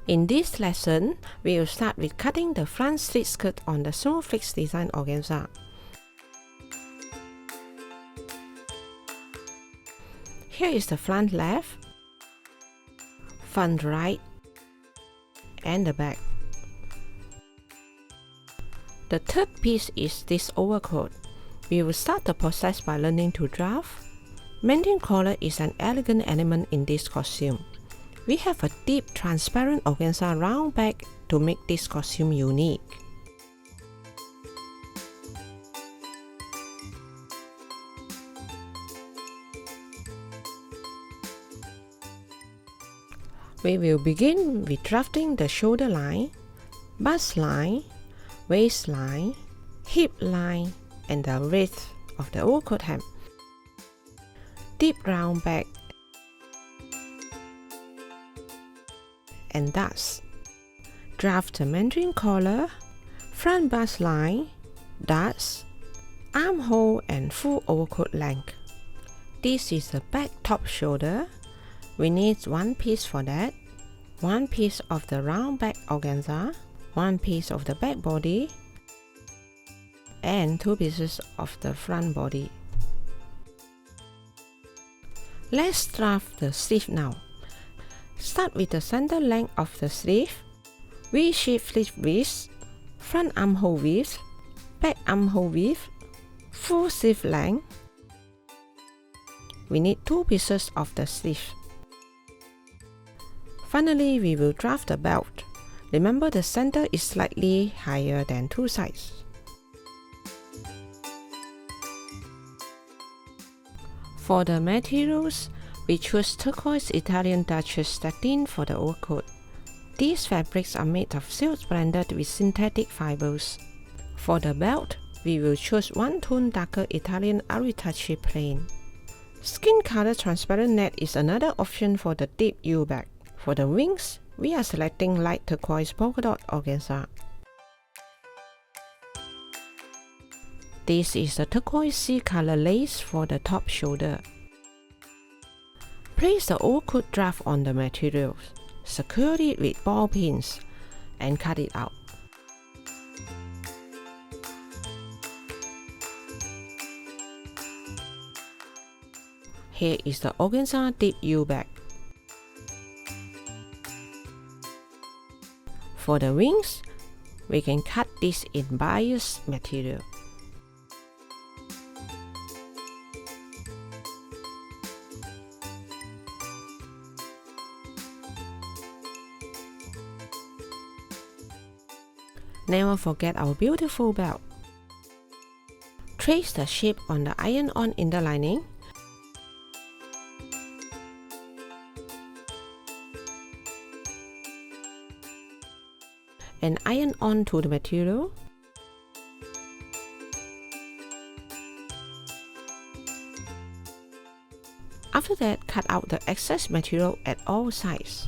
In this lesson, we will start with cutting the front slit skirt on the snowflakes design organza. Here is the front left, front right, and the back. The third piece is this overcoat. We will start the process by learning to draft. Mandarin collar is an elegant element in this costume. We have a deep transparent organza round back to make this costume unique. We will begin with drafting the shoulder line, bust line, waistline, hip line, and the width of the overcoat hem. Deep round back and thus draft the Mandarin collar, front bust line, darts, armhole and full overcoat length. This is the back top shoulder. We need one piece for that, one piece of the round back organza, one piece of the back body, and two pieces of the front body. Let's draft the sleeve now. Start with the center length of the sleeve, V-shape sleeve width, front armhole width, back armhole width, full sleeve length. We need two pieces of the sleeve. Finally, we will draft the belt. Remember the center is slightly higher than two sides. For the materials, we choose turquoise Italian Duchess satin for the overcoat. These fabrics are made of silk blended with synthetic fibers. For the belt, we will choose one tone darker Italian Aritace plain. Skin color transparent net is another option for the deep U-back. For the wings, we are selecting light turquoise polka dot organza. This is the turquoise sea color lace for the top shoulder. Place the overcoat draft on the materials, secure it with ball pins, and cut it out. Here is the organza deep U-back. For the wings, we can cut this in bias material. Never forget our beautiful belt. Trace the shape on the iron-on inner lining. And iron on to the material. After that, cut out the excess material at all sides.